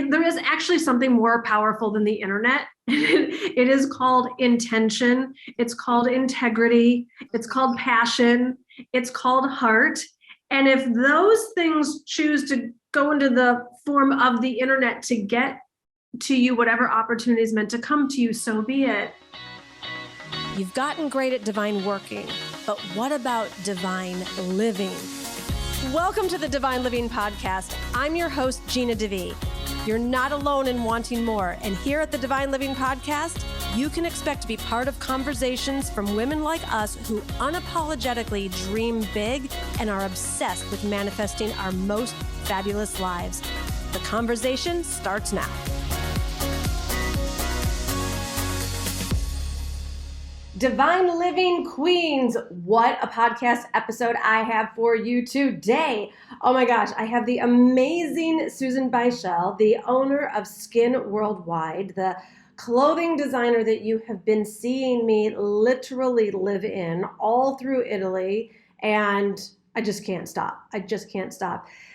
there is actually something more powerful than the internet. It is called intention. It's called integrity. It's called passion. It's called heart. And if those things choose to go into the form of the internet to get to you, whatever opportunity is meant to come to you, so be it. You've gotten great at divine working, but what about divine living? Welcome to the Divine Living Podcast. I'm your host, Gina DeVee. You're not alone in wanting more. And here at the Divine Living Podcast, you can expect to be part of conversations from women like us who unapologetically dream big and are obsessed with manifesting our most fabulous lives. The conversation starts now. Divine Living Queens, what a podcast episode I have for you today. Oh my gosh, I have the amazing Susan Beischel, the owner of Skin Worldwide, the clothing designer that you have been seeing me literally live in all through Italy, and I just can't stop.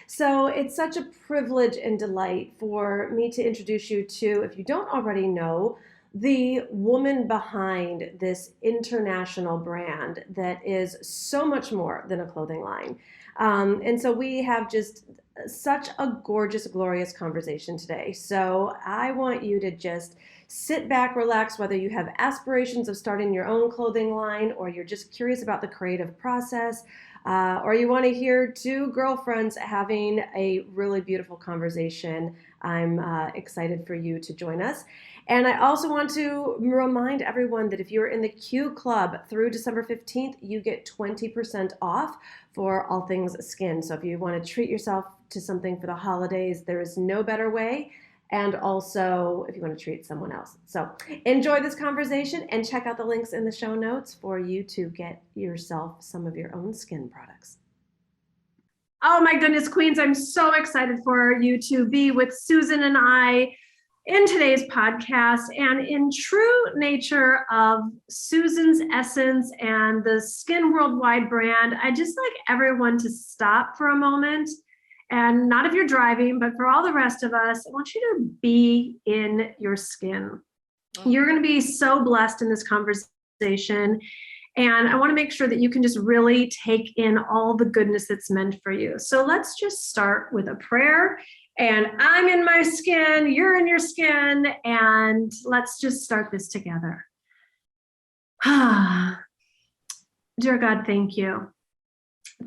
So it's such a privilege and delight for me to introduce you to, if you don't already know, the woman behind this international brand that is so much more than a clothing line. And so we have just such a gorgeous, glorious conversation today. So I want you to just sit back, relax, whether you have aspirations of starting your own clothing line, or you're just curious about the creative process, or you want to hear two girlfriends having a really beautiful conversation. I'm excited for you to join us. And I also want to remind everyone that if you're in the Q Club through December 15th, you get 20% off for all things skin. So if you want to treat yourself to something for the holidays, there is no better way. And also if you want to treat someone else. So enjoy this conversation and check out the links in the show notes for you to get yourself some of your own skin products. Oh my goodness, Queens, I'm so excited for you to be with Susan and I in today's podcast. And in true nature of Susan's essence and the Skin Worldwide brand, I just like everyone to stop for a moment. And not if you're driving, but for all the rest of us, I want you to be in your skin. You're going to be so blessed in this conversation. And I want to make sure that you can just really take in all the goodness that's meant for you. So let's just start with a prayer. And I'm in my skin, you're in your skin, and let's just start this together. Dear God, thank you.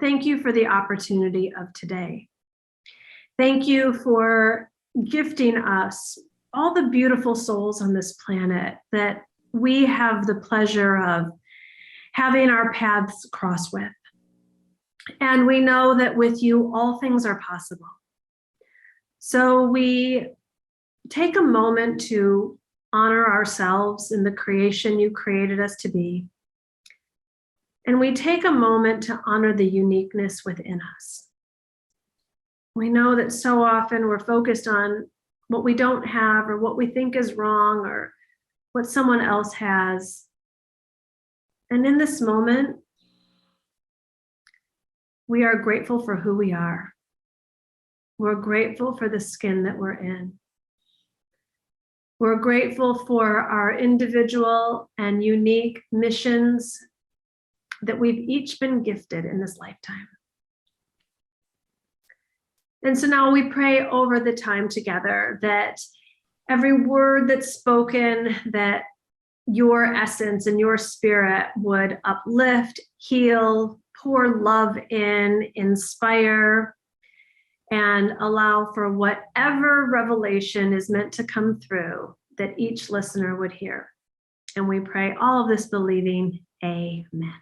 Thank you for the opportunity of today. Thank you for gifting us, all the beautiful souls on this planet that we have the pleasure of having our paths cross with. And we know that with you, all things are possible. So we take a moment to honor ourselves in the creation you created us to be. And we take a moment to honor the uniqueness within us. We know that so often we're focused on what we don't have or what we think is wrong or what someone else has. And in this moment, we are grateful for who we are. We're grateful for the skin that we're in. We're grateful for our individual and unique missions that we've each been gifted in this lifetime. And so now we pray over the time together that every word that's spoken, that your essence and your spirit would uplift, heal, pour love in, inspire, and allow for whatever revelation is meant to come through that each listener would hear. And we pray all of this believing, amen.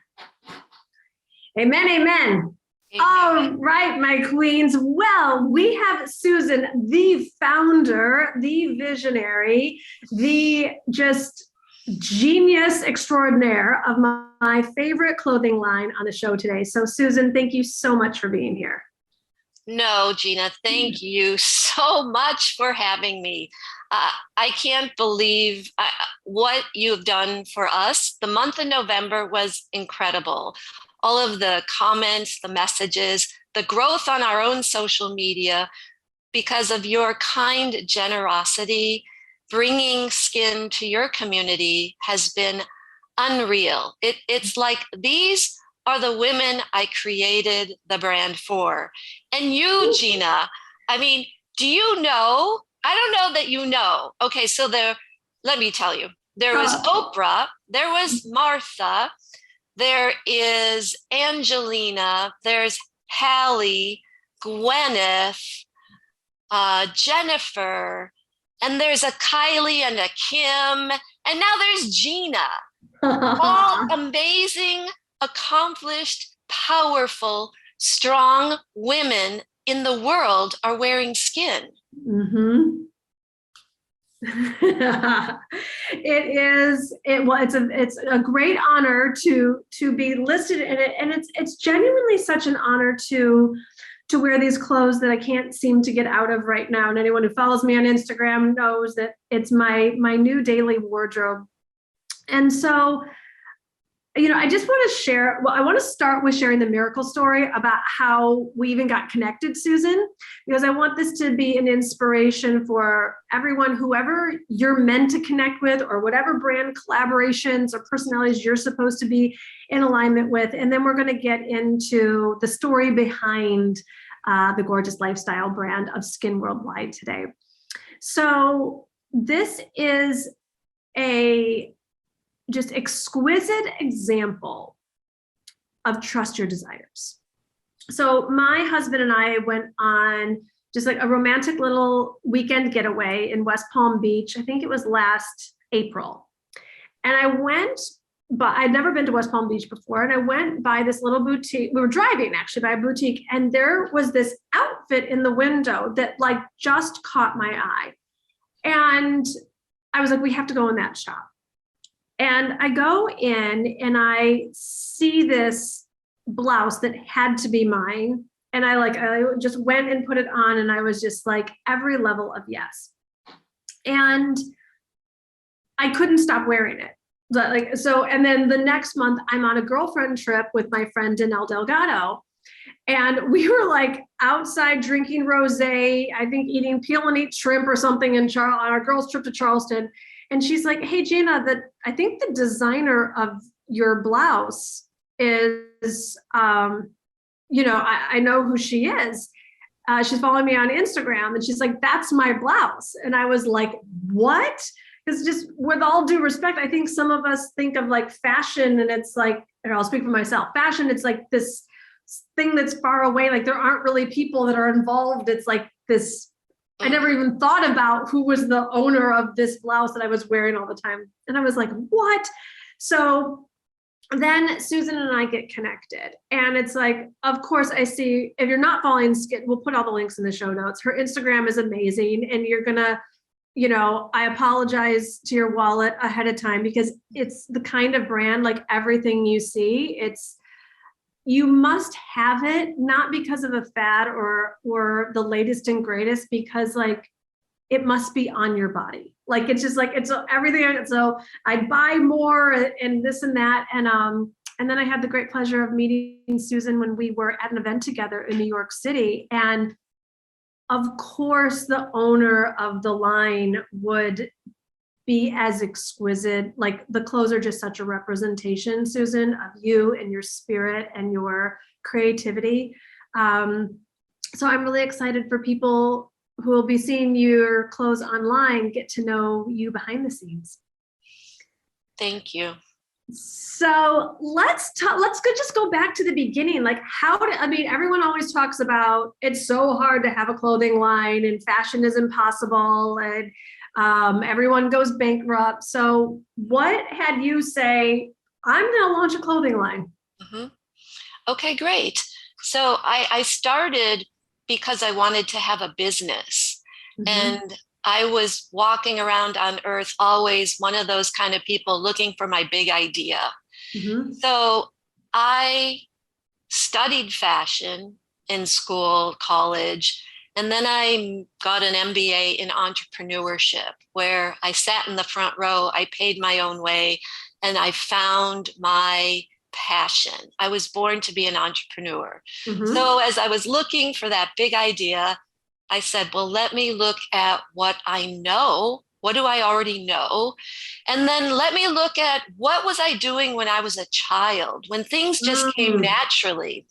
Amen, amen. All right, my queens. Well, we have Susan, the founder, the visionary, the just genius extraordinaire of my favorite clothing line on the show today. So Susan, thank you so much for being here. No, Gina, thank you so much for having me. I can't believe what you've done for us. The month of November was incredible. All of the comments, the messages, the growth on our own social media, because of your kind generosity. Bringing skin to your community has been unreal. It's like these are the women I created the brand for. And you, Gina, I mean, do you know? I don't know that you know. Okay, so let me tell you. There was Oprah, there was Martha, there is Angelina, there's Hallie, Gwyneth, Jennifer, and there's a Kylie and a Kim, and now there's Gina. All amazing, accomplished, powerful, strong women in the world are wearing skin. Mm-hmm. It's a great honor to be listed in it, and it's genuinely such an honor to wear these clothes that I can't seem to get out of right now. And anyone who follows me on Instagram knows that it's my new daily wardrobe. And so, I just want to share, I want to start with sharing the miracle story about how we even got connected, Susan, because I want this to be an inspiration for everyone, whoever you're meant to connect with, or whatever brand collaborations or personalities you're supposed to be in alignment with. And then we're going to get into the story behind the gorgeous lifestyle brand of Skin Worldwide today. So this is a just exquisite example of trust your desires. So my husband and I went on just like a romantic little weekend getaway in West Palm Beach. I think it was last April. And I went, but I'd never been to West Palm Beach before. And I went by this little boutique. We were driving actually by a boutique, and there was this outfit in the window that like just caught my eye. And I was like, we have to go in that shop. And I go in and I see this blouse that had to be mine. And I just went and put it on, and I was just like every level of yes. And I couldn't stop wearing it. And then the next month I'm on a girlfriend trip with my friend Danelle Delgado. And we were like outside drinking rosé, I think eating peel and eat shrimp or something on our girls' trip to Charleston. And she's like, hey, Gina, I think the designer of your blouse is, I know who she is. She's following me on Instagram, and she's like, that's my blouse. And I was like, what? Because just with all due respect, I think some of us think of like fashion, and it's like, and I'll speak for myself, fashion, it's like this thing that's far away. Like there aren't really people that are involved. It's like this, I never even thought about who was the owner of this blouse that I was wearing all the time. And I was like, what? So then Susan and I get connected. And it's like, of course, I see, if you're not following Skin, we'll put all the links in the show notes. Her Instagram is amazing. And you're going to, I apologize to your wallet ahead of time, because it's the kind of brand, like everything you see, you must have it, not because of a fad or the latest and greatest, because like it must be on your body. Like it's just like it's everything. So I'd buy more and this and that. And then I had the great pleasure of meeting Susan when we were at an event together in New York City. And of course, the owner of the line would be as exquisite. Like the clothes are just such a representation, Susan, of you and your spirit and your creativity. So I'm really excited for people who will be seeing your clothes online, get to know you behind the scenes. Thank you. So let's just go back to the beginning. Like everyone always talks about it's so hard to have a clothing line and fashion is impossible and everyone goes bankrupt. So what had you say, I'm going to launch a clothing line? Mm-hmm. Okay, great. So I started because I wanted to have a business. Mm-hmm. And I was walking around on earth, always one of those kind of people looking for my big idea. Mm-hmm. So I studied fashion in school, college, and then I got an MBA in entrepreneurship, where I sat in the front row, I paid my own way, and I found my passion. I was born to be an entrepreneur. Mm-hmm. So as I was looking for that big idea, I said, well, let me look at what I know. What do I already know? And then let me look at what was I doing when I was a child, when things just came naturally.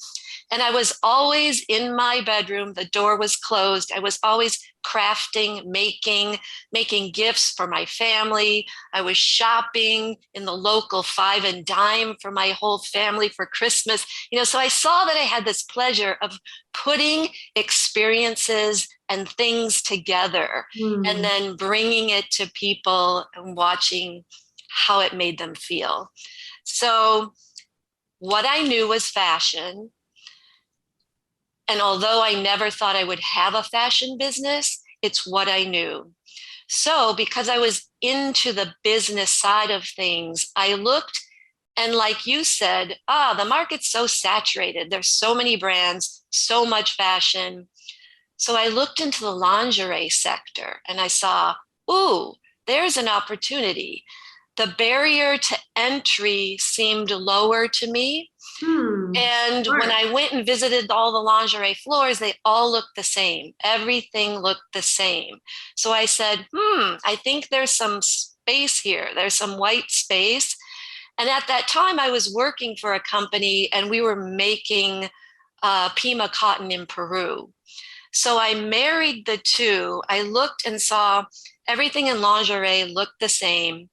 And I was always in my bedroom. The door was closed. I was always crafting, making gifts for my family. I was shopping in the local 5 and dime for my whole family for Christmas. So I saw that I had this pleasure of putting experiences and things together and then bringing it to people and watching how it made them feel. So what I knew was fashion. And although I never thought I would have a fashion business, it's what I knew. So because I was into the business side of things, I looked, and like you said, the market's so saturated. There's so many brands, so much fashion. So I looked into the lingerie sector and I saw, ooh, there's an opportunity. The barrier to entry seemed lower to me. And when I went and visited all the lingerie floors, they all looked the same. Everything looked the same. So I said, I think there's some space here. There's some white space. And at that time, I was working for a company and we were making Pima cotton in Peru. So I married the two. I looked and saw everything in lingerie looked the same.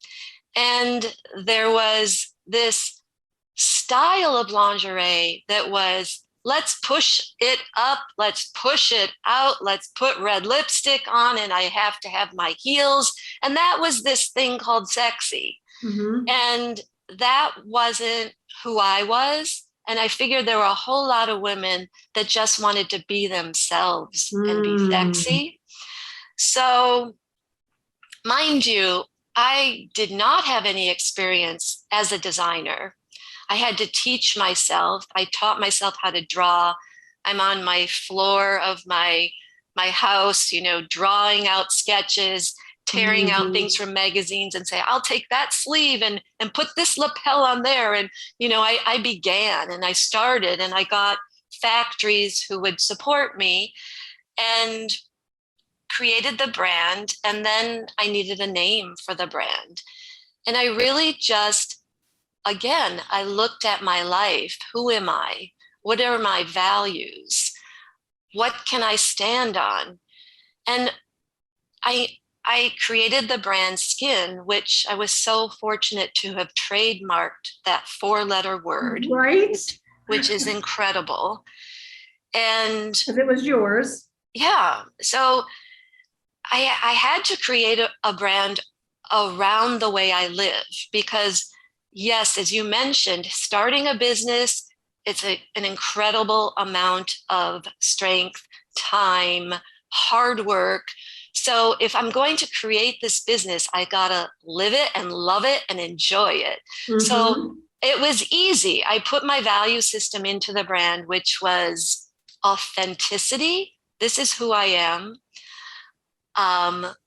And there was this style of lingerie that was, let's push it up, let's push it out, let's put red lipstick on, and I have to have my heels. And that was this thing called sexy. And that wasn't who I was. And I figured there were a whole lot of women that just wanted to be themselves and be sexy. So, mind you, I did not have any experience as a designer. I had to teach myself. I taught myself how to draw. I'm on my floor of my house, drawing out sketches, tearing out things from magazines and say, I'll take that sleeve and put this lapel on there. And, I began and I started and I got factories who would support me and created the brand. And then I needed a name for the brand. And I really just, again, I looked at my life. Who am I? What are my values? What can I stand on? And I created the brand Skin, which I was so fortunate to have trademarked that 4-letter word. Right. Which is incredible. And because it was yours. Yeah. So I had to create a brand around the way I live because yes, as you mentioned, starting a business, it's an incredible amount of strength, time, hard work. So if I'm going to create this business, I gotta live it and love it and enjoy it. So it was easy. I put my value system into the brand, which was authenticity. This is who I am.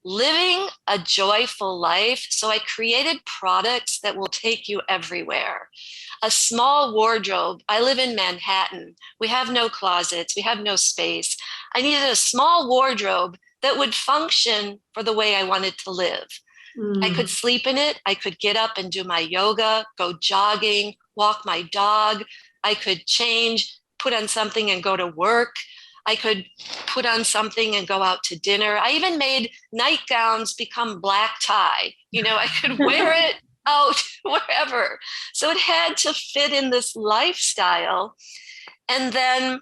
Living a joyful life. So I created products that will take you everywhere. A small wardrobe. I live in Manhattan. We have no closets. We have no space. I needed a small wardrobe that would function for the way I wanted to live. I could sleep in it. I could get up and do my yoga, go jogging, walk my dog. I could change, put on something and go to work. I could put on something and go out to dinner. I even made nightgowns become black tie. I could wear it out wherever. So it had to fit in this lifestyle. And then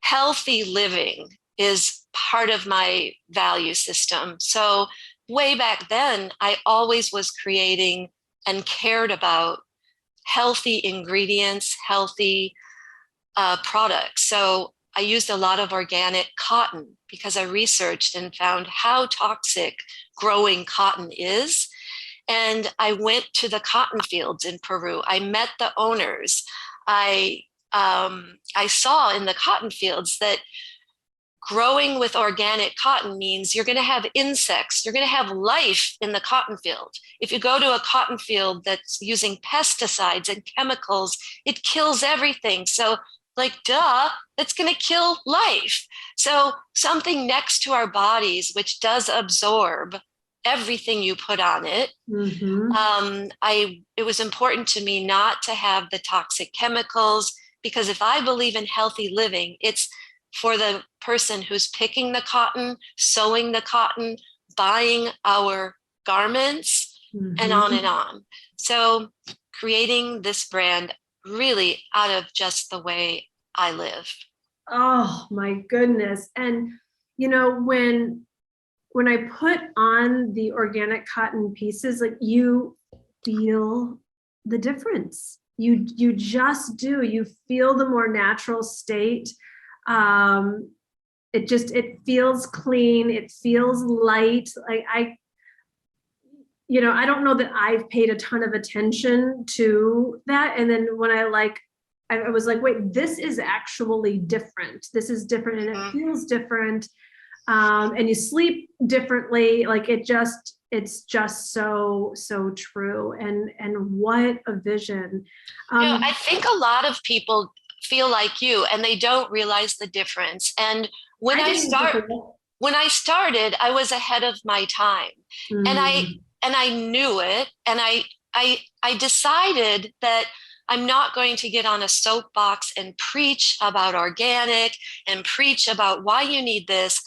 healthy living is part of my value system. So way back then, I always was creating and cared about healthy ingredients, healthy products. So I used a lot of organic cotton because I researched and found how toxic growing cotton is. And I went to the cotton fields in Peru. I met the owners. I saw in the cotton fields that growing with organic cotton means you're going to have insects. You're going to have life in the cotton field. If you go to a cotton field that's using pesticides and chemicals, it kills everything. So Like, duh, that's going to kill life. So something next to our bodies, which does absorb everything you put on it. It was important to me not to have the toxic chemicals, because if I believe in healthy living, it's for the person who's picking the cotton, sewing the cotton, buying our garments, and on and on. So creating this brand really out of just the way I live. Oh my goodness. And you know, when I put on the organic cotton pieces, like, you feel the difference. You just do. You feel the more natural state. It feels clean. It feels light. Like, I don't know that I've paid a ton of attention to that. And then when I was like, wait, this is actually different. This is different, and it feels different. And you sleep differently. Like, it's just so true. And what a vision. I think a lot of people feel like you, and they don't realize the difference. And when I started, I was ahead of my time, and I knew it. And I decided that I'm not going to get on a soapbox and preach about organic and preach about why you need this.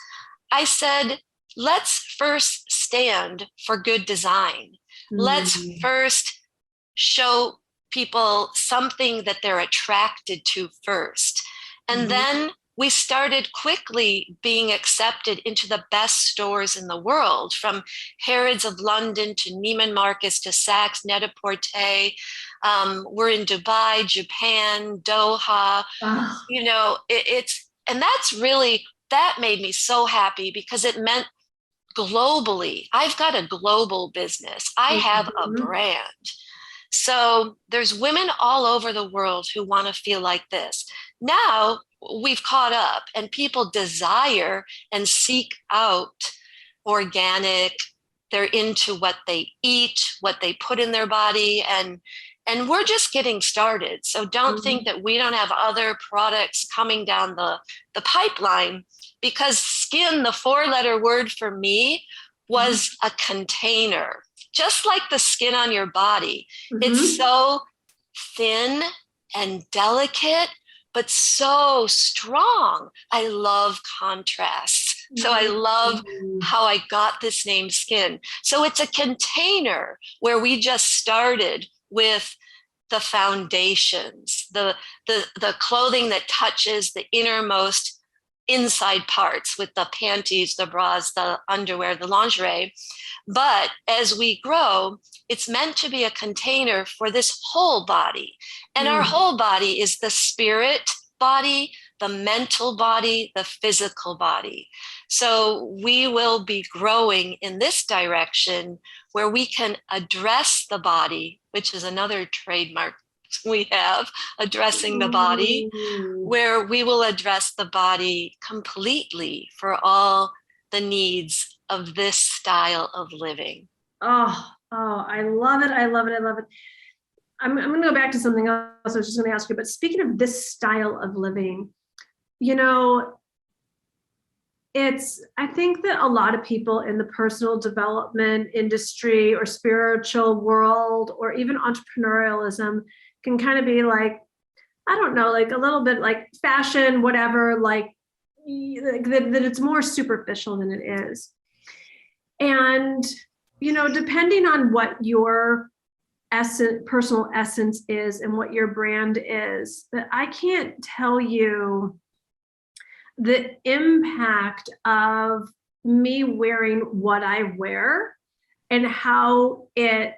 I said, let's first stand for good design. Let's first show people something that they're attracted to first. And then we started quickly being accepted into the best stores in the world, from Harrods of London to Neiman Marcus to Saks, Net-a-Porter. We're in Dubai, Japan, Doha. And that made me so happy, because it meant globally, I've got a global business. I have a brand. So there's women all over the world who want to feel like this. Now we've caught up, and people desire and seek out organic. They're into what they eat, what they put in their body, and we're just getting started. So don't think that we don't have other products coming down the pipeline, because skin, the 4-letter word for me, was a container, just like the skin on your body. It's so thin and delicate, but so strong. I love contrasts. So I love how I got this name, Skin. So it's a container where we just started with the foundations, the clothing that touches the innermost inside parts, with the panties, the bras, the underwear, the lingerie. But as we grow, it's meant to be a container for this whole body. And our whole body is the spirit body, the mental body, the physical body. So we will be growing in this direction, where we can address the body, which is another trademark we have, addressing the body, where we will address the body completely for all the needs of this style of living. Oh, I love it. I love it. I love it. I'm going to go back to something else I was just going to ask you, but speaking of this style of living, I think that a lot of people in the personal development industry or spiritual world, or even entrepreneurialism, can kind of be like, I don't know, like a little bit like fashion, whatever, like that it's more superficial than it is. And, depending on what your personal essence is and what your brand is, that I can't tell you the impact of me wearing what I wear, and how it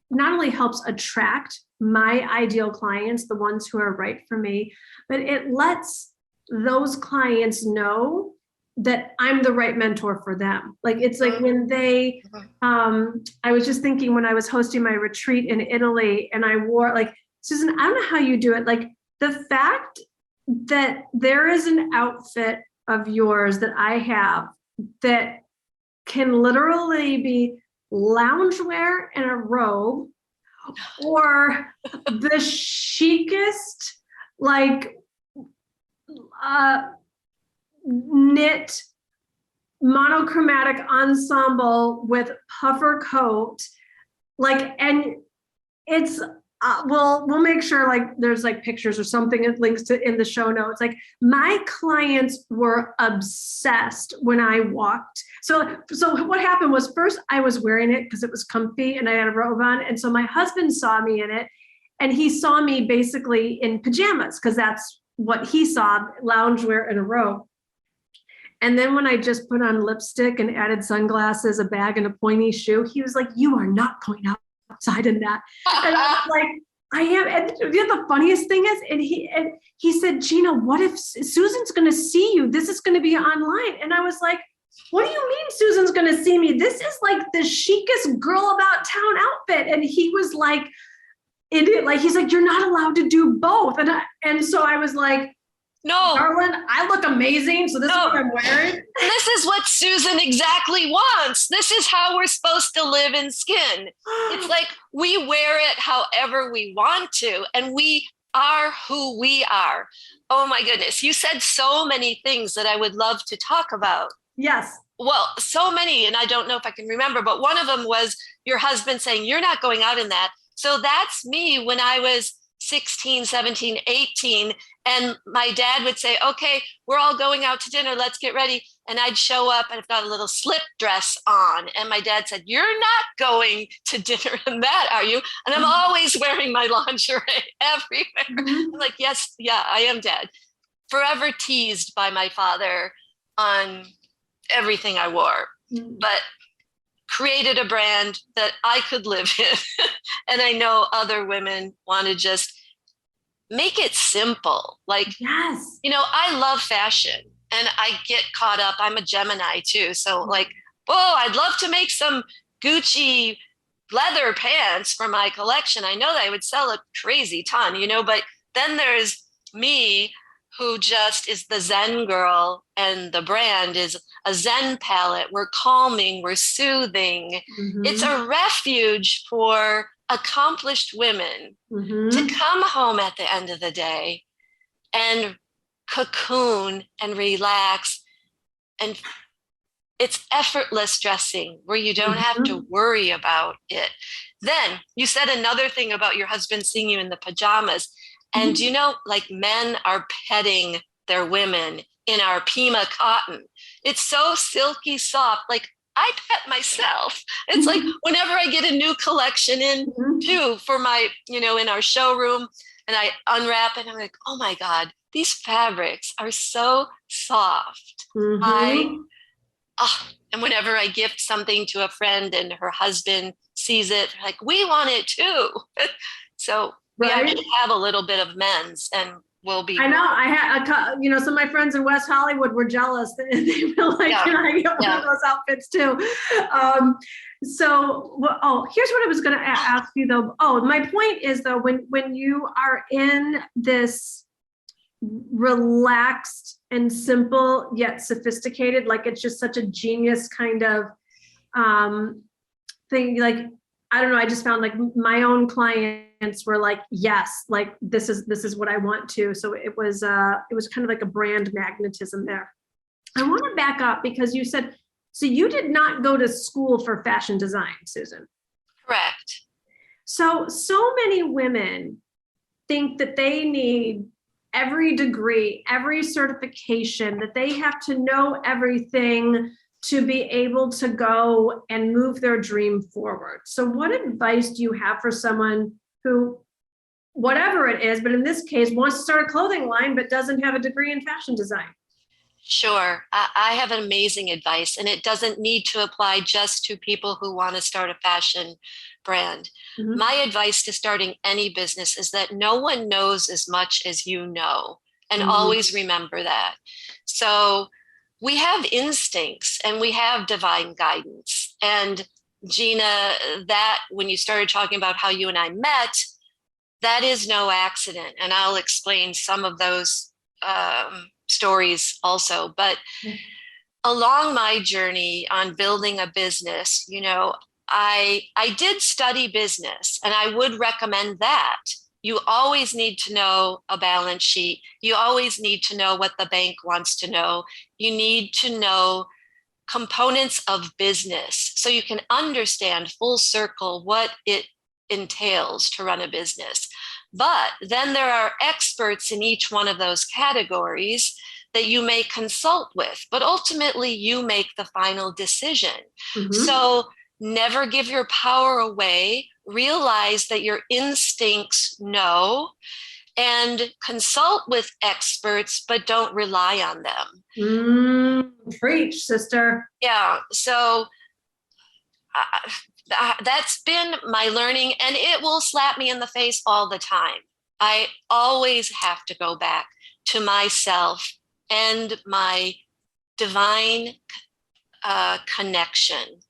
not only helps attract my ideal clients, the ones who are right for me, but it lets those clients know that I'm the right mentor for them. Like, it's like when they, I was just thinking when I was hosting my retreat in Italy, and I wore, like, Susan, I don't know how you do it. Like, the fact that there is an outfit of yours that I have that can literally be loungewear and a robe, or the chicest, like, knit monochromatic ensemble with puffer coat, like, and it's we'll make sure like there's like pictures or something, it links to in the show notes. Like my clients were obsessed when I walked. So what happened was, first I was wearing it because it was comfy and I had a robe on, and so my husband saw me in it, and he saw me basically in pajamas because that's what he saw, loungewear and a robe. And then when I just put on lipstick and added sunglasses, a bag, and a pointy shoe, he was like, "You are not going outside in that." And I was like, "I am." And you know, the funniest thing is, and he said, "Gina, what if Susan's going to see you? This is going to be online." And I was like, "What do you mean Susan's going to see me? This is like the chicest girl about town outfit." And he was like, he's like, "You're not allowed to do both." And so I was like, "No, darling, I look amazing, so this is what I'm wearing." This is what Susan exactly wants. This is how we're supposed to live in skin. It's like we wear it however we want to, and we are who we are. Oh my goodness. You said so many things that I would love to talk about. Yes. Well, so many, and I don't know if I can remember, but one of them was your husband saying, "You're not going out in that." So that's me when I was 16, 17, 18. And my dad would say, "Okay, we're all going out to dinner. Let's get ready." And I'd show up and I've got a little slip dress on. And my dad said, "You're not going to dinner in that, are you?" And I'm always wearing my lingerie everywhere. I'm like, "Yes, yeah, I am, Dad." Forever teased by my father on everything I wore, but created a brand that I could live in. And I know other women want to just make it simple. Like, yes, you know, I love fashion and I get caught up. I'm a Gemini too. So like, oh, I'd love to make some Gucci leather pants for my collection. I know that I would sell a crazy ton, you know, but then there's me who just is the Zen girl, and the brand is a Zen palette. We're calming, we're soothing. It's a refuge for accomplished women to come home at the end of the day and cocoon and relax. And it's effortless dressing where you don't have to worry about it. Then you said another thing about your husband seeing you in the pajamas. And you know, like men are petting their women in our Pima cotton. It's so silky soft. Like I pet myself. It's like whenever I get a new collection in too for my, you know, in our showroom, and I unwrap it, I'm like, "Oh my God, these fabrics are so soft." And whenever I gift something to a friend and her husband sees it, they're like, "We want it too." So we actually have a little bit of men's, and we'll be. I know. I had, you know, some of my friends in West Hollywood were jealous. They were like, "Can I get one of those outfits too?" Here's what I was going to ask you though. Oh, my point is though, when you are in this relaxed and simple yet sophisticated, like it's just such a genius kind of thing. Like, I don't know, I just found like my own clients were like, "Yes, like this is what I want to." So it was kind of like a brand magnetism there. I want to back up because you said, so you did not go to school for fashion design, Susan. Correct. So many women think that they need every degree, every certification, that they have to know everything to be able to go and move their dream forward. So what advice do you have for someone who, whatever it is, but in this case, wants to start a clothing line, but doesn't have a degree in fashion design? Sure. I have amazing advice, and it doesn't need to apply just to people who want to start a fashion brand. My advice to starting any business is that no one knows as much as you know, and always remember that. So we have instincts and we have divine guidance. And Gina, that when you started talking about how you and I met, that is no accident. And I'll explain some of those stories also. But along my journey on building a business, you know, I did study business, and I would recommend that. You always need to know a balance sheet. You always need to know what the bank wants to know. You need to know components of business so you can understand full circle what it entails to run a business. But then there are experts in each one of those categories that you may consult with, but ultimately you make the final decision. Mhm. So never give your power away. Realize that your instincts know, and consult with experts, but don't rely on them. Preach, sister. Yeah. So that's been my learning, and it will slap me in the face all the time. I always have to go back to myself and my divine connection,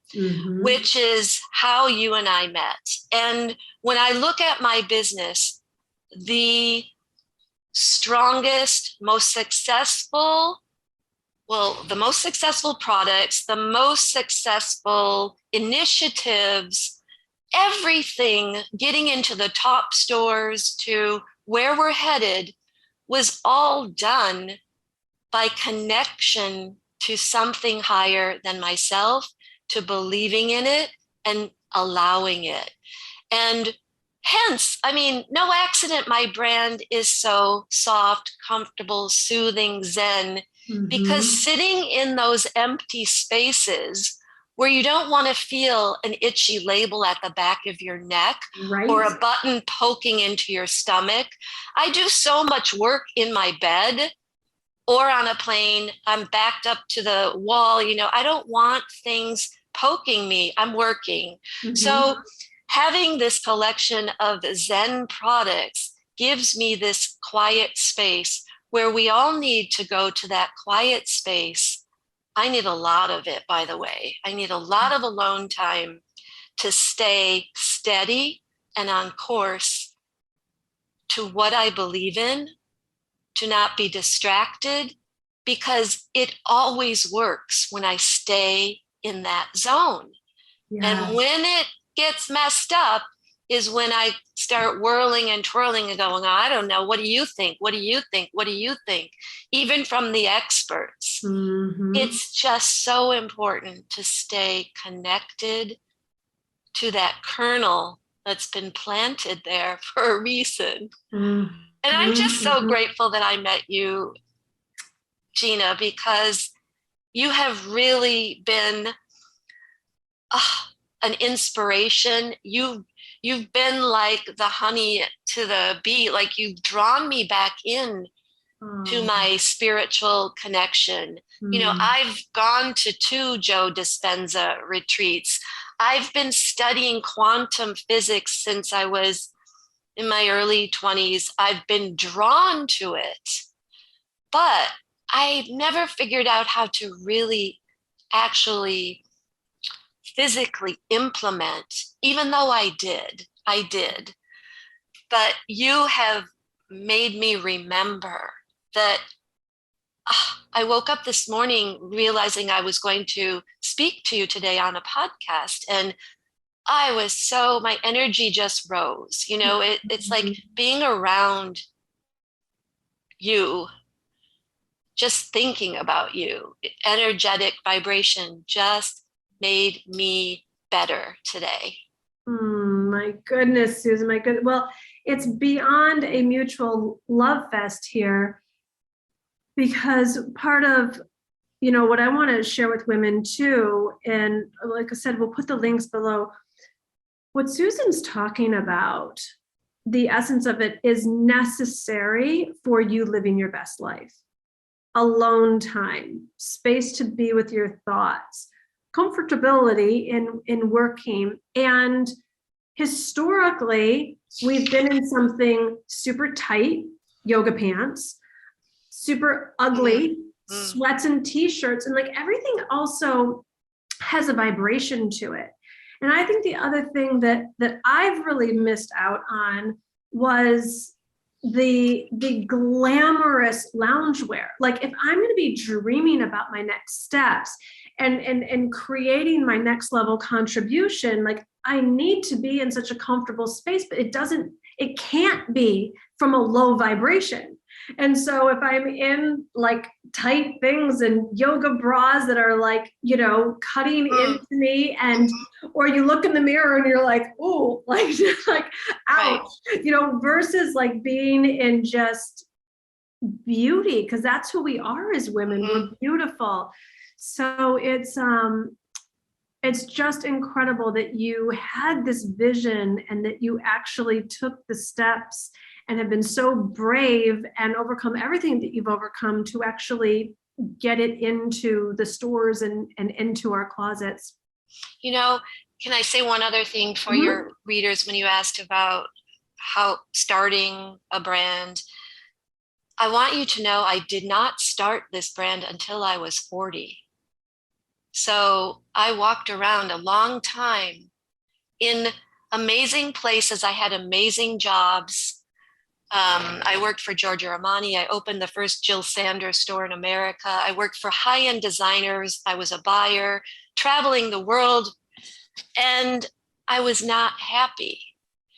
which is how you and I met. And when I look at my business, the strongest, most successful, the most successful products, the most successful initiatives, everything getting into the top stores to where we're headed was all done by connection to something higher than myself, to believing in it and allowing it. And hence, I mean, no accident my brand is so soft, comfortable, soothing, zen, because sitting in those empty spaces where you don't want to feel an itchy label at the back of your neck, Right. or a button poking into your stomach. I do so much work in my bed or on a plane. I'm backed up to the wall. You know, I don't want things poking me. I'm working. So having this collection of Zen products gives me this quiet space where we all need to go to that quiet space. I need a lot of it, by the way. I need a lot of alone time to stay steady and on course to what I believe in, to not be distracted, because it always works when I stay in that zone. And when it gets messed up is when I start whirling and twirling and going, I don't know, what do you think? What do you think? What do you think? Even from the experts. It's just so important to stay connected to that kernel that's been planted there for a reason. And I'm just so grateful that I met you, Gina, because you have really been an inspiration. You've been like the honey to the bee, like you've drawn me back in to my spiritual connection. You know, I've gone to 2 Joe Dispenza retreats. I've been studying quantum physics since I was in my early 20s. I've been drawn to it, but I never figured out how to really actually physically implement, even though I did. But you have made me remember that I woke up this morning realizing I was going to speak to you today on a podcast, and my energy just rose. You know, it's like being around you, just thinking about you, energetic vibration just made me better today. My goodness, Susan, my goodness. Well, it's beyond a mutual love fest here, because part of, you know, what I want to share with women too, and like I said, we'll put the links below. What Susan's talking about, the essence of it is necessary for you living your best life. Alone time, space to be with your thoughts, comfortability in working. And historically, we've been in something super tight, yoga pants, super ugly, sweats and t-shirts, and like everything also has a vibration to it. And I think the other thing that I've really missed out on was the glamorous loungewear. Like if I'm going to be dreaming about my next steps and creating my next level contribution, like I need to be in such a comfortable space, but it doesn't It can't be from a low vibration. And so if I'm in like tight things and yoga bras that are like, you know, cutting into me, and or you look in the mirror and you're like, oh, like ouch, you know, versus like being in just beauty, because that's who we are as women. We're beautiful. So it's just incredible that you had this vision and that you actually took the steps and have been so brave and overcome everything that you've overcome to actually get it into the stores and into our closets. You know, can I say one other thing for your readers when you asked about how starting a brand? I want you to know I did not start this brand until I was 40. So I walked around a long time in amazing places. I had amazing jobs. I worked for Giorgio Armani. I opened the first Jill Sanders store in America. I worked for high-end designers. I was a buyer, traveling the world, and I was not happy.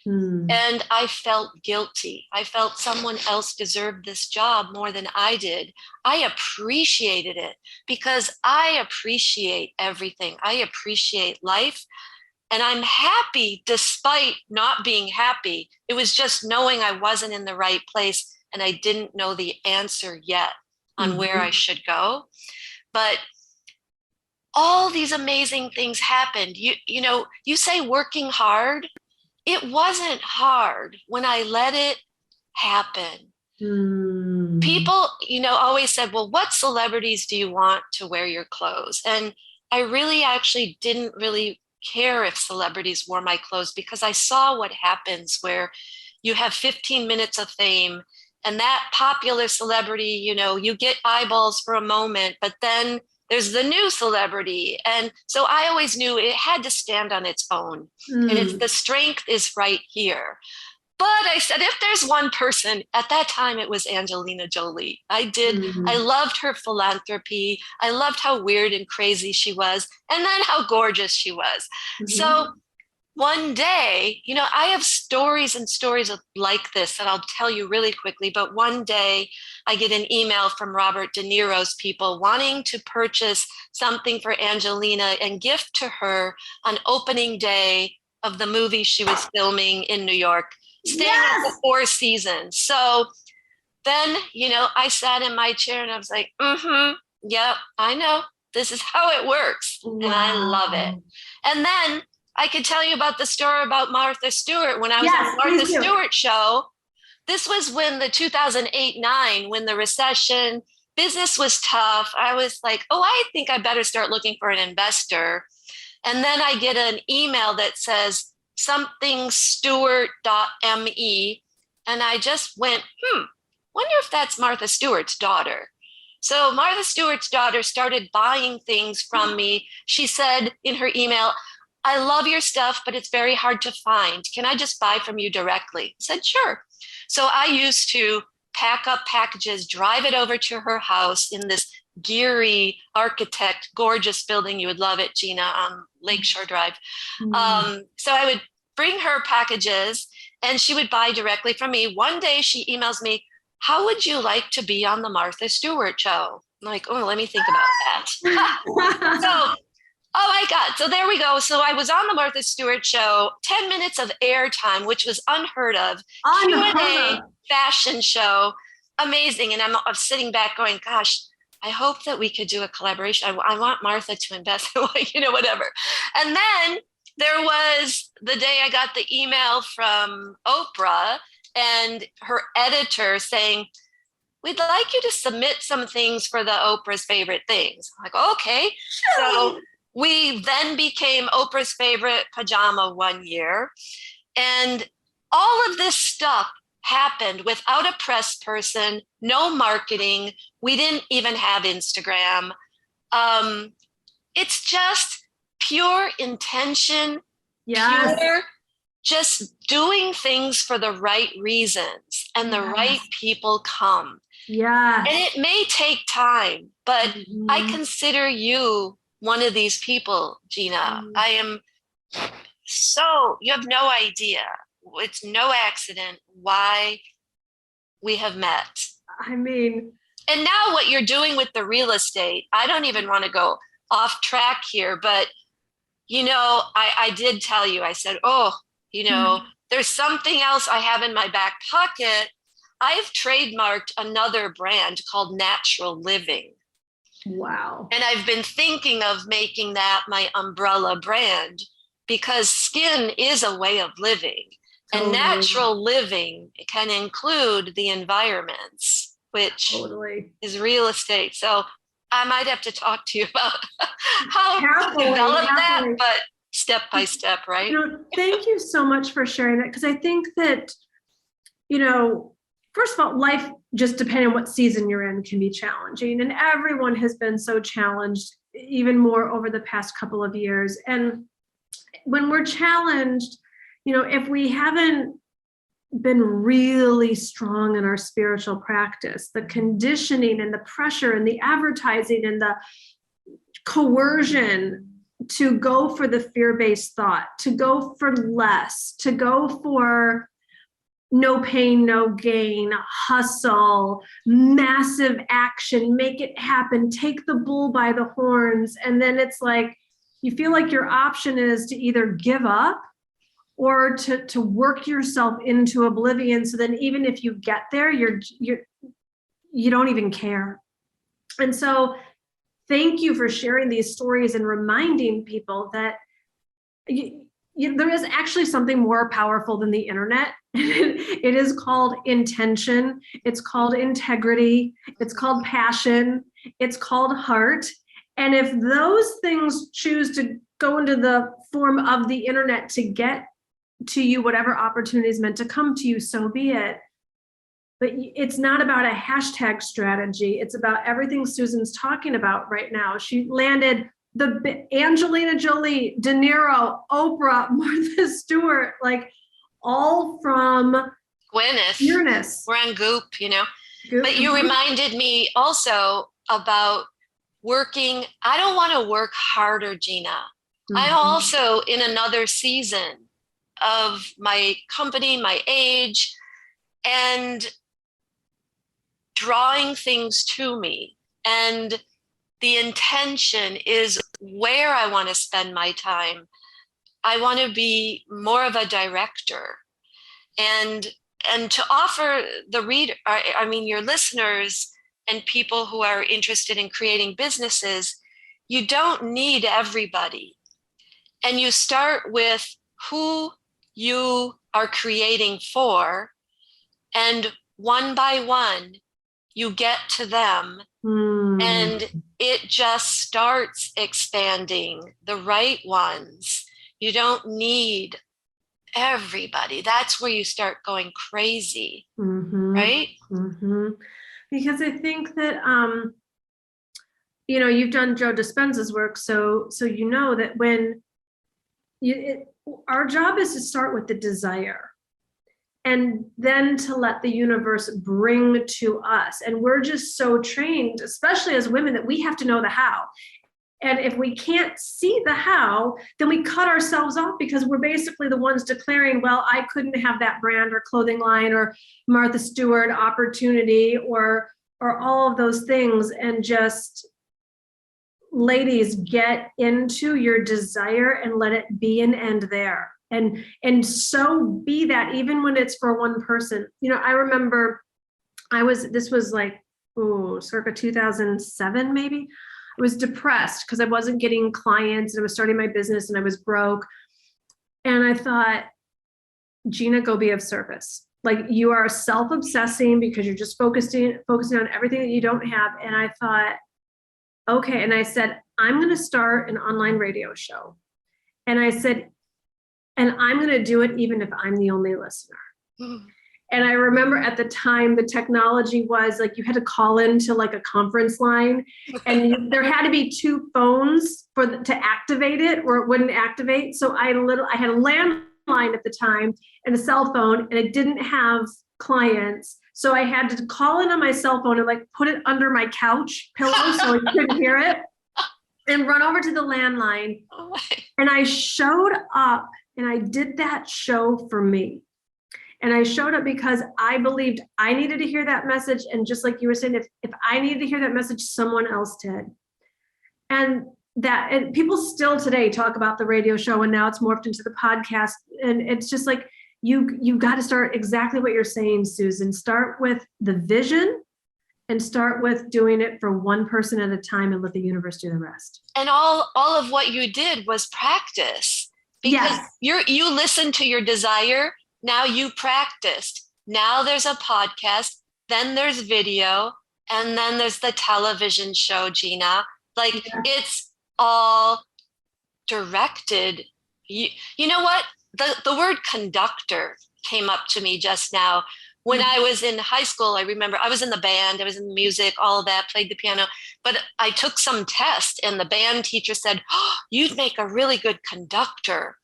And I felt guilty. I felt someone else deserved this job more than I did. I appreciated it because I appreciate everything. I appreciate life. And I'm happy despite not being happy. It was just knowing I wasn't in the right place and I didn't know the answer yet on where I should go. But all these amazing things happened. You know, you say working hard. It wasn't hard when I let it happen. People, you know, always said, well, what celebrities do you want to wear your clothes? And I really actually didn't really care if celebrities wore my clothes because I saw what happens where you have 15 minutes of fame and that popular celebrity, you know, you get eyeballs for a moment, but then there's the new celebrity. And so I always knew it had to stand on its own. And it's the strength is right here. But I said, if there's one person, at that time, it was Angelina Jolie. I loved her philanthropy. I loved how weird and crazy she was. And then how gorgeous she was. So one day, you know, I have stories and stories like this that I'll tell you really quickly. But one day I get an email from Robert DeNiro's people wanting to purchase something for Angelina and gift to her on opening day of the movie she was filming in New York, staying at the Four Seasons. So then, you know, I sat in my chair and I was like, yep, I know. This is how it works. And I love it. And then I could tell you about the story about Martha Stewart. When I was on Martha Stewart show, this was when the 2008-9, when the recession, business was tough. I was like, oh, I think I better start looking for an investor. And then I get an email that says something Stewart.me. And I just went, wonder if that's Martha Stewart's daughter. So Martha Stewart's daughter started buying things from me. She said in her email, I love your stuff, but it's very hard to find. Can I just buy from you directly? I said, sure. So I used to pack up packages, drive it over to her house in this Geary architect, gorgeous building. You would love it, Gina, on Lakeshore Drive. So I would bring her packages and she would buy directly from me. One day she emails me, how would you like to be on the Martha Stewart show? I'm like, oh, let me think about that. So, oh my God. So there we go. So I was on the Martha Stewart show, 10 minutes of airtime, which was unheard of. Q&A fashion show. Amazing. And I'm sitting back going, gosh, I hope that we could do a collaboration. I want Martha to invest, you know, whatever. And then there was the day I got the email from Oprah and her editor saying, we'd like you to submit some things for the Oprah's favorite things. I'm like, okay. So we then became Oprah's favorite pajama one year. And all of this stuff happened without a press person, no marketing. We didn't even have Instagram. It's just pure intention, pure just doing things for the right reasons, and the right people come. And it may take time, but I consider you one of these people, Gina. I am so, you have no idea. it's no accident why we have met. I mean, and now what you're doing with the real estate, I don't even want to go off track here, but I did tell you, I said, there's something else I have in my back pocket. I've trademarked another brand called Natural Living. wow. And I've been thinking of making that my umbrella brand because skin is a way of living. And natural living can include the environments, which is real estate. So I might have to talk to you about how to develop that, but step by step, right? Thank you so much for sharing that. Because I think that, first of all, life, just depending on what season you're in, can be challenging. And everyone has been so challenged, even more over the past couple of years. And when we're challenged, if we haven't been really strong in our spiritual practice, the conditioning and the pressure and the advertising and the coercion to go for the fear-based thought, to go for less, to go for no pain, no gain, hustle, massive action, make it happen, take the bull by the horns. And then it's like, you feel like your option is to either give up or to work yourself into oblivion. So then even if you get there, you don't even care. And so thank you for sharing these stories and reminding people that there is actually something more powerful than the internet. It is called intention. It's called integrity. It's called passion. It's called heart. And if those things choose to go into the form of the internet to get to you, whatever opportunity is meant to come to you, so be it. But it's not about a hashtag strategy. It's about everything Susan's talking about right now. She landed the Angelina Jolie, DeNiro, Oprah, Martha Stewart, like all from Gwyneth. Uranus. We're on Goop, Goop. But you reminded me also about working. I don't want to work harder, Gina. Mm-hmm. I'm also in another season of my company, my age, and drawing things to me. And the intention is where I want to spend my time. I want to be more of a director and to offer the reader, your listeners and people who are interested in creating businesses, you don't need everybody. And you start with who you are creating for, and one by one, you get to them. And it just starts expanding the right ones. You don't need everybody. That's where you start going crazy, right? Mm-hmm. Because I think that, you've done Joe Dispenza's work. So that when our job is to start with the desire, and then to let the universe bring to us. And we're just so trained, especially as women, that we have to know the how. And if we can't see the how, then we cut ourselves off because we're basically the ones declaring, well, I couldn't have that brand or clothing line or Martha Stewart opportunity or all of those things. And just, ladies, get into your desire and let it be and end there. And so be that, even when it's for one person. I remember this was like, circa 2007, maybe. I was depressed because I wasn't getting clients and I was starting my business and I was broke. And I thought, Gina, go be of service. Like, you are self-obsessing because you're just focusing on everything that you don't have. And I thought, okay. And I said, I'm going to start an online radio show. And I said, and I'm going to do it even if I'm the only listener. And I remember at the time, the technology was like, you had to call into like a conference line and there had to be two phones to activate it or it wouldn't activate. So I had a landline at the time and a cell phone, and it didn't have clients. So I had to call in on my cell phone and like put it under my couch pillow so I couldn't hear it, and run over to the landline. And I showed up and I did that show for me. And I showed up because I believed I needed to hear that message. And just like you were saying, if I needed to hear that message, someone else did. And people still today talk about the radio show, and now it's morphed into the podcast. And it's just like, you've got to start exactly what you're saying, Susan. Start with the vision and start with doing it for one person at a time and let the universe do the rest. And all of what you did was practice, because you listened to your desire. Now you practiced. Now there's a podcast, then there's video, and then there's the television show, Gina. Like, it's all directed. You know what? The word conductor came up to me just now. When I was in high school, I remember I was in the band, I was in music, all of that, played the piano, but I took some test and the band teacher said, oh, you'd make a really good conductor.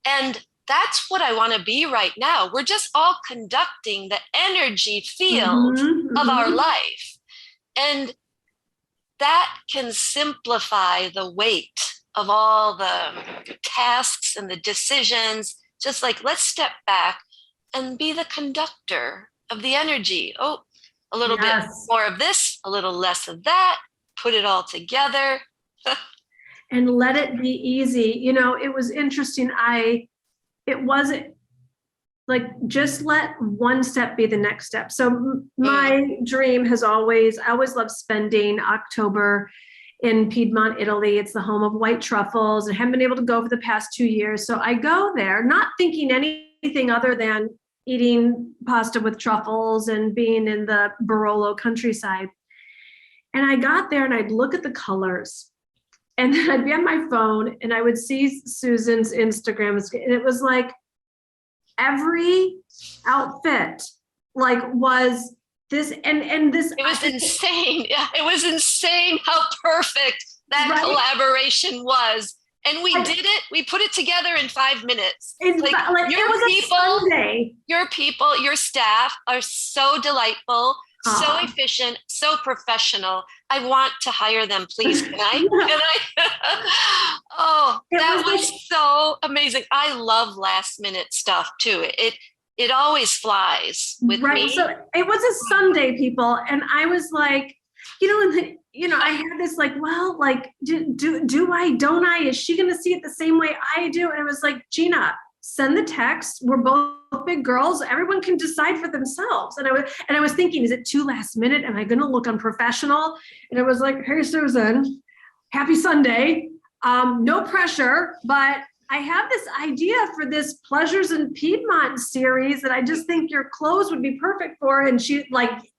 And that's what I want to be right now. We're just all conducting the energy field of our life. And that can simplify the weight of all the tasks and the decisions. Just like, let's step back and be the conductor of the energy. Oh, a little bit more of this, a little less of that, put it all together. And let it be easy. You know, it was interesting. It wasn't like, just let one step be the next step. So my dream I always loved spending October in Piedmont, Italy. It's the home of white truffles. I haven't been able to go for the past 2 years. So I go there, not thinking anything other than eating pasta with truffles and being in the Barolo countryside. And I got there and I'd look at the colors, and then I'd be on my phone and I would see Susan's Instagram, and it was like every outfit was this and this. It was insane. Yeah, it was insane how perfect that collaboration was. And we did it. We put it together in 5 minutes. It was a Sunday. Your people, your staff are so delightful, so efficient, so professional. I want to hire them, please. Can I? That was so amazing. I love last minute stuff too. It always flies with me. So it was a Sunday, people, and I was like, I had this do I, don't I? Is she going to see it the same way I do? And it was like, Gina, send the text. We're both big girls. Everyone can decide for themselves. And I was thinking, is it too last minute? Am I going to look unprofessional? And it was like, hey, Susan, happy Sunday. No pressure, but I have this idea for this Pleasures in Piedmont series that I just think your clothes would be perfect for. And she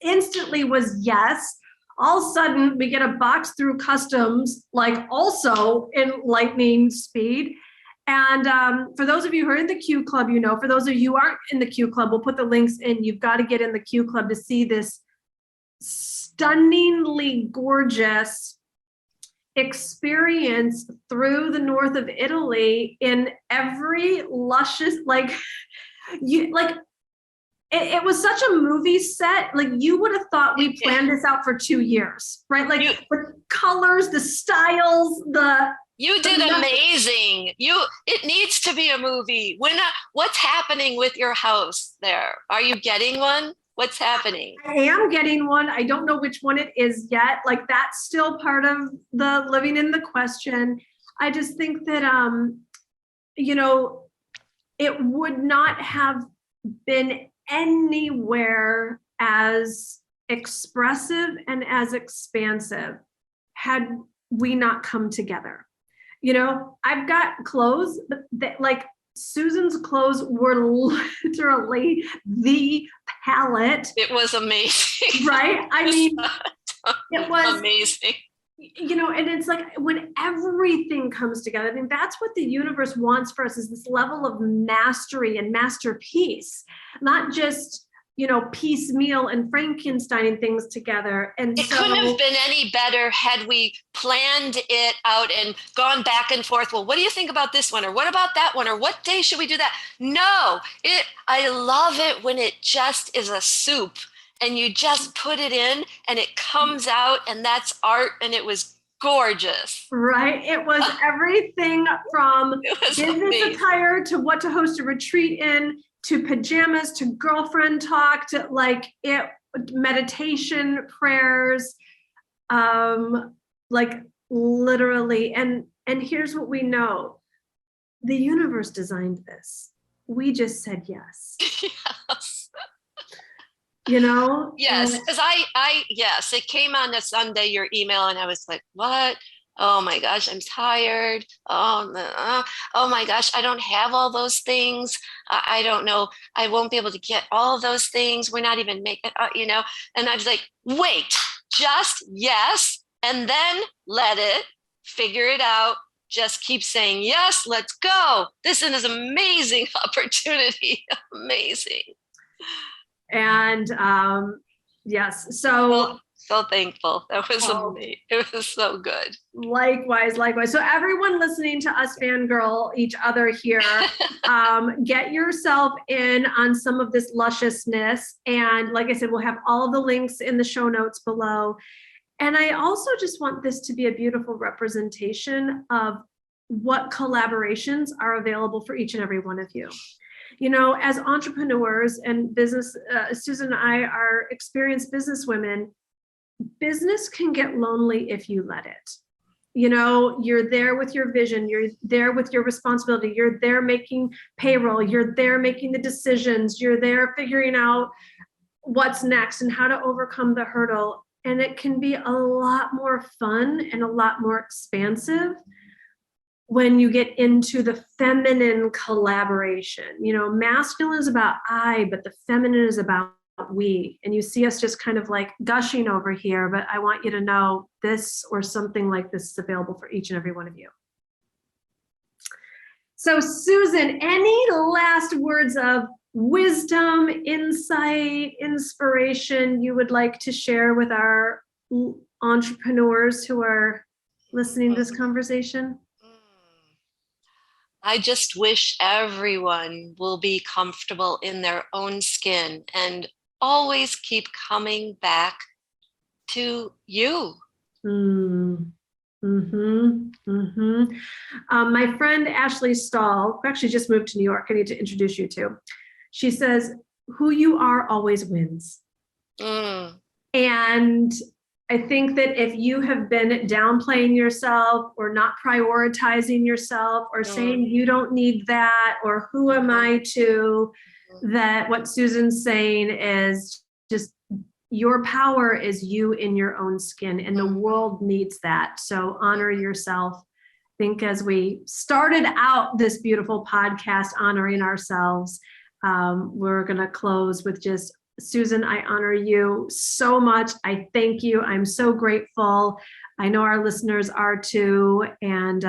instantly was yes. All of a sudden, we get a box through customs, also in lightning speed. And for those of you who are in the Q Club, for those of you who aren't in the Q Club, we'll put the links in. You've got to get in the Q Club to see this stunningly gorgeous experience through the north of Italy in every luscious, it was such a movie set. You would have thought we planned this out for 2 years, right? The colors, the styles, You did amazing. It needs to be a movie. What's happening with your house there? Are you getting one? What's happening? I am getting one. I don't know which one it is yet. That's still part of the living in the question. I just think that, it would not have been anywhere as expressive and as expansive had we not come together. I've got clothes that Susan's clothes were literally the palette. It was amazing. Right? I mean, it was amazing. And it's when everything comes together, I think that's what the universe wants for us, is this level of mastery and masterpiece, not just, piecemeal and Frankensteining things together. And it couldn't have been any better had we planned it out and gone back and forth. Well, what do you think about this one? Or what about that one? Or what day should we do that? No, I love it when it just is a soup and you just put it in and it comes out, and that's art, and it was gorgeous. Right. It was everything from business attire to what to host a retreat in, to pajamas, to girlfriend talk, to meditation, prayers, like literally. And here's what we know. The universe designed this. We just said yes. Yes. You Yes, because yes, it came on a Sunday, your email, and I was like, what? Oh my gosh, I'm tired. Oh my gosh, I don't have all those things. I don't know. I won't be able to get all of those things. We're not even making, And I was like, wait, just yes, and then let it figure it out. Just keep saying yes. Let's go. This is an amazing opportunity. Amazing. And yes, so thankful. That was amazing. It was so good. Likewise. So everyone listening to us fangirl each other here, get yourself in on some of this lusciousness. And like I said, we'll have all the links in the show notes below. And I also just want this to be a beautiful representation of what collaborations are available for each and every one of you. As entrepreneurs and business, Susan and I are experienced business women. Business can get lonely if you let it. You're there with your vision, you're there with your responsibility, you're there making payroll, you're there making the decisions, you're there figuring out what's next and how to overcome the hurdle. And it can be a lot more fun and a lot more expansive when you get into the feminine collaboration. Masculine is about I, but the feminine is about we. And you see us just kind of like gushing over here, but I want you to know this or something like this is available for each and every one of you. So Susan, any last words of wisdom, insight, inspiration you would like to share with our entrepreneurs who are listening to this conversation? I just wish everyone will be comfortable in their own skin and always keep coming back to you. My friend Ashley Stahl, who actually just moved to New York, I need to introduce you to. She says, who you are always wins. And I think that if you have been downplaying yourself or not prioritizing yourself or saying you don't need that, or who am I to, that what Susan's saying is just your power is you in your own skin, and the world needs that. So honor yourself. I think as we started out this beautiful podcast honoring ourselves, we're going to close with just, Susan, I honor you so much. I thank you. I'm so grateful. I know our listeners are too, and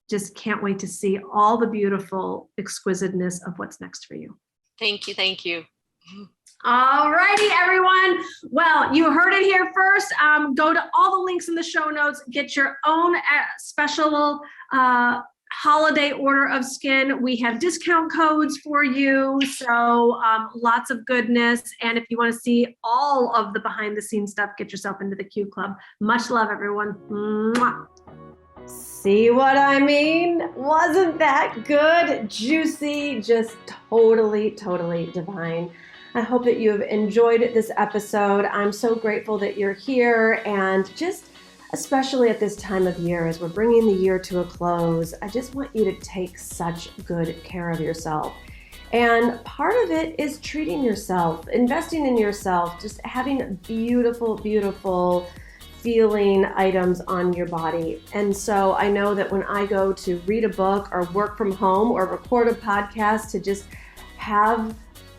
just can't wait to see all the beautiful exquisiteness of what's next for you. Thank you. Thank you. All righty, everyone. Well, you heard it here first. Go to all the links in the show notes. Get your own special holiday order of skin. We have discount codes for you. So lots of goodness. And if you want to see all of the behind the scenes stuff, get yourself into the Q Club. Much love, everyone. Mwah. See what I mean? Wasn't that good? Juicy, just totally divine. I hope that you have enjoyed this episode. I'm so grateful that you're here, and just especially at this time of year, as we're bringing the year to a close, I just want you to take such good care of yourself. And part of it is treating yourself, investing in yourself, just having beautiful feeling items on your body. And so I know that when I go to read a book or work from home or record a podcast, to just have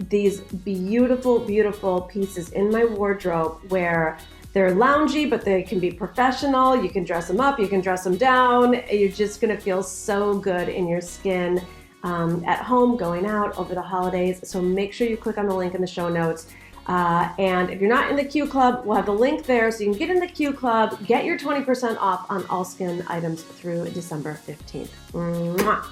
these beautiful pieces in my wardrobe where they're loungy, but they can be professional. You can dress them up, you can dress them down. You're just gonna feel so good in your skin at home, going out over the holidays. So make sure you click on the link in the show notes. And if you're not in the Q Club, we'll have the link there so you can get in the Q Club, get your 20% off on all skin items through December 15th. Mwah.